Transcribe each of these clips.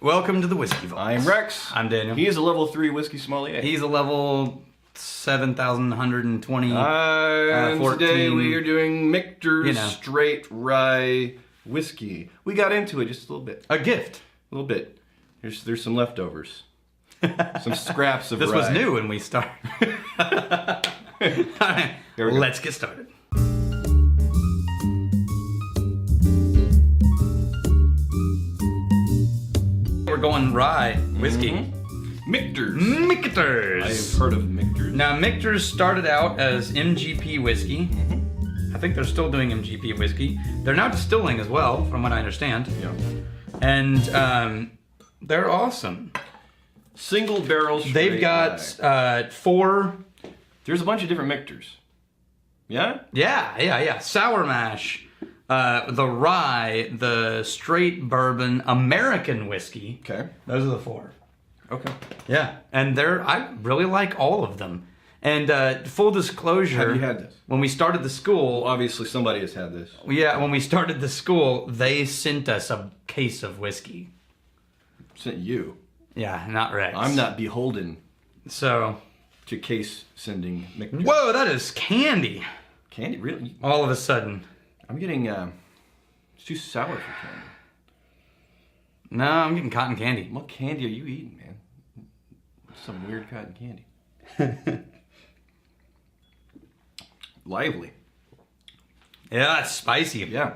Welcome to the Whiskey Vault. I'm Rex. I'm Daniel. He is a level 3 whiskey sommelier. He's a level 7,120. Today we are doing Michter's straight rye whiskey. We got into it just a little bit. A gift. A little bit. There's some leftovers. Some scraps of This rye. was new when we started. Alright, let's get started. We're going rye whiskey. Michter's. Michter's. I've heard of Michter's. Now, Michter's started out as MGP whiskey. I think they're still doing MGP whiskey. They're now distilling as well, from what I understand. Yeah. And they're awesome. Single barrel straight They've got rye. 4. There's a bunch of different Michter's. Yeah? Yeah. Sour mash, the rye, the straight bourbon, American whiskey. Okay. Those are the 4. Okay. Yeah, and I really like all of them. And full disclosure, Have you had this? when we started the school, Well, obviously somebody has had this. yeah, when we started the school, they sent us a case of whiskey. Sent you. Yeah, not Rex. I'm not beholden So, to case sending Michter's. whoa, that is candy. Candy? Really? All of a sudden. I'm getting, it's too sour for candy. No, I'm getting cotton candy. What candy are you eating, man? Some weird cotton candy. Lively. Yeah, it's spicy. Yeah.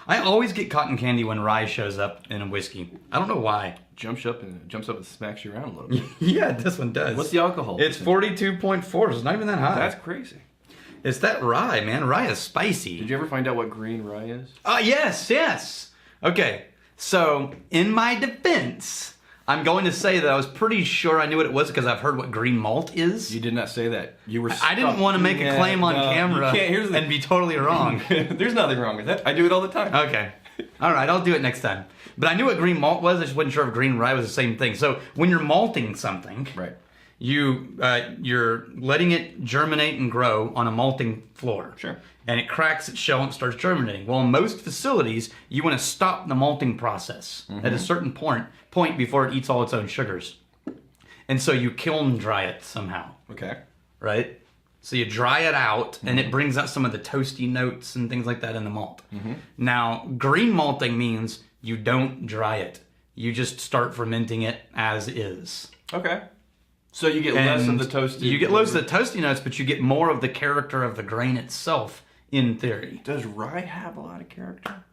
I always get cotton candy when rye shows up in a whiskey. I don't know why. Jumps up and smacks you around a little bit. Yeah, this one does. What's the alcohol? It's 42.4, so it's not even that high. That's crazy. It's that rye, man. Rye is spicy. Did you ever find out what green rye is? Yes. Okay, so in my defense, I'm going to say that I was pretty sure I knew what it was because I've heard what green malt is. You did not say that. You were. I didn't want to make a claim on camera and be totally wrong. There's nothing wrong with that. I do it all the time. Okay. All right, I'll do it next time. But I knew what green malt was. I just wasn't sure if green rye was the same thing. So when you're malting something, Right. you're letting it germinate and grow on a malting floor. Sure. And it cracks its shell and starts germinating. Well, in most facilities, you want to stop the malting process at a certain point before it eats all its own sugars. And so you kiln dry it somehow, Okay. right? So you dry it out, and it brings out some of the toasty notes and things like that in the malt. Now, green malting means you don't dry it. You just start fermenting it as is. Okay. So you get less of the toasty. You get less of the toasty notes, but you get more of the character of the grain itself, in theory. Does rye have a lot of character?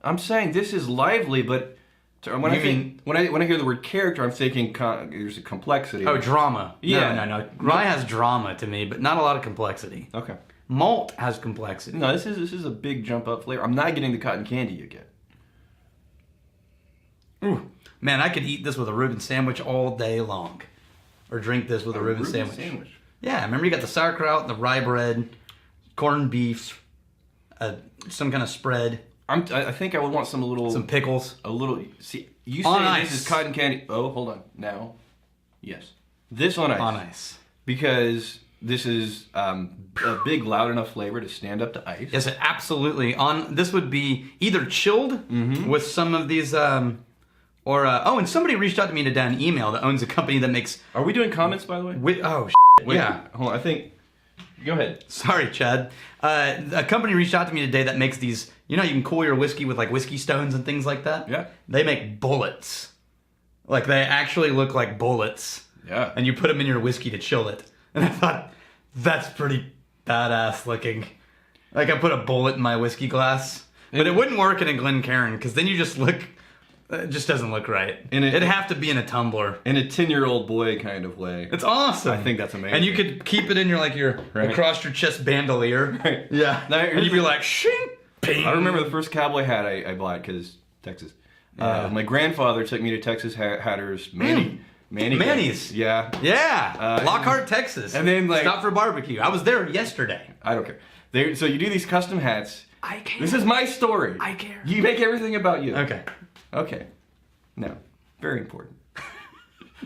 I'm saying this is lively, but when I hear the word character, I'm thinking there's a complexity. Oh, drama. Yeah. No. Rye has drama to me, but not a lot of complexity. Okay. Malt has complexity. No, this is a big jump up flavor. I'm not getting the cotton candy you get. Ooh. Man, I could eat this with a Reuben sandwich all day long. Or drink this with a Reuben sandwich. Yeah, remember you got the sauerkraut, the rye bread, corned beef, some kind of spread. I think I would want some pickles. See, you on say ice. This is cotton candy. Oh, hold on. Now, yes. This on ice. On ice. Because this is a big, loud enough flavor to stand up to ice. Yes, it absolutely. This would be either chilled with some of these... and somebody reached out to me today on email that owns a company that makes... Are we doing comments, by the way? Wait, yeah. Hold on, I think... Go ahead. Sorry, Chad. A company reached out to me today that makes these... You know, you can cool your whiskey with like whiskey stones and things like that? Yeah. They make bullets. Like, they actually look like bullets. Yeah. And you put them in your whiskey to chill it. And I thought, that's pretty badass looking. Like, I put a bullet in my whiskey glass. But it wouldn't work in a Glencairn, because then you just look... It just doesn't look right. It'd have to be in a tumbler. In a 10-year-old boy kind of way. It's awesome. I think that's amazing. And you could keep it in your across your chest bandolier. Right. Yeah. And you'd be like, shing, ping. I remember the first cowboy hat I bought, because Texas. My grandfather took me to Texas Hatter's Manny's. Yeah. Yeah. Lockhart, Texas. And then stop for barbecue. I was there yesterday. I don't care. So you do these custom hats. I care. This is my story. I care. You make everything about you. Okay. No. Very important.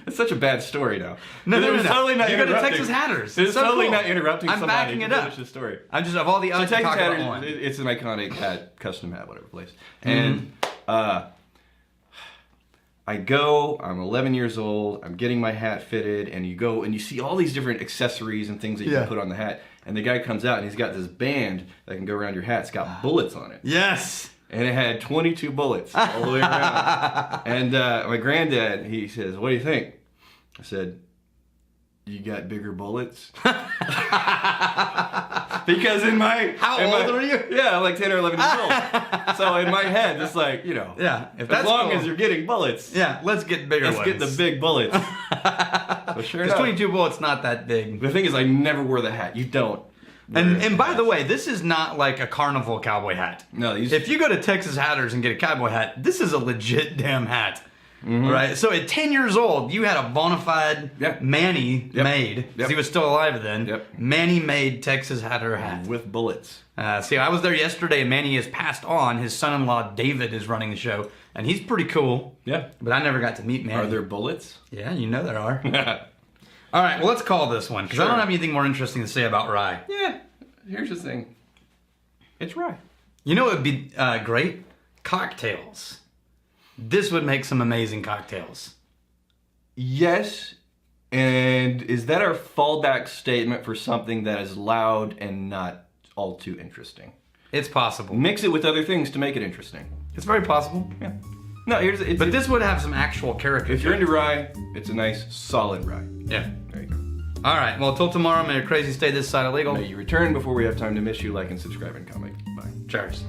It's such a bad story now. No. Totally not you go to interrupting. Texas Hatters. It's so totally cool. not interrupting I'm somebody backing it to up. finish the story. I'm just, of all the other Texas talk Hatters, about one. it's an iconic hat, custom hat, whatever place. And I'm 11 years old, I'm getting my hat fitted, and you go and you see all these different accessories and things that you can put on the hat. And the guy comes out and he's got this band that can go around your hat. It's got bullets on it. Yes. And it had 22 bullets all the way around. And my granddad, he says, "What do you think?" I said, "You got bigger bullets?" Because old are you? Yeah, I'm like 10 or 11 years old. So in my head, it's like, Yeah, if as that's long cool. as you're getting bullets, Yeah, let's get bigger let's ones. get the big bullets. So sure Because enough. 22 bullets not that big. The thing is, I never wore the hat. You don't. And by the way, this is not like a carnival cowboy hat. No, If you go to Texas Hatters and get a cowboy hat, this is a legit damn hat. Right? So at 10 years old, you had a bona fide Manny made, because he was still alive then, Manny made Texas Hatter hat. with bullets. See, I was there yesterday, and Manny has passed on. His son-in-law, David, is running the show, and he's pretty cool. Yeah. But I never got to meet Manny. Are there bullets? Yeah, you know there are. All right, well, let's call this one, because I don't have anything more interesting to say about rye. Yeah. Here's the thing. It's rye. You know what would be great? Cocktails. This would make some amazing cocktails. Yes. And is that our fallback statement for something that is loud and not all too interesting? It's possible. Mix it with other things to make it interesting. It's very possible. Yeah. No, But this would have some actual character. if you're into rye, it's a nice, solid rye. Yeah. There you go. All right, well, till tomorrow, may your crazy stay this side illegal. May you return before we have time to miss you. Like and subscribe and comment. Bye. Cheers.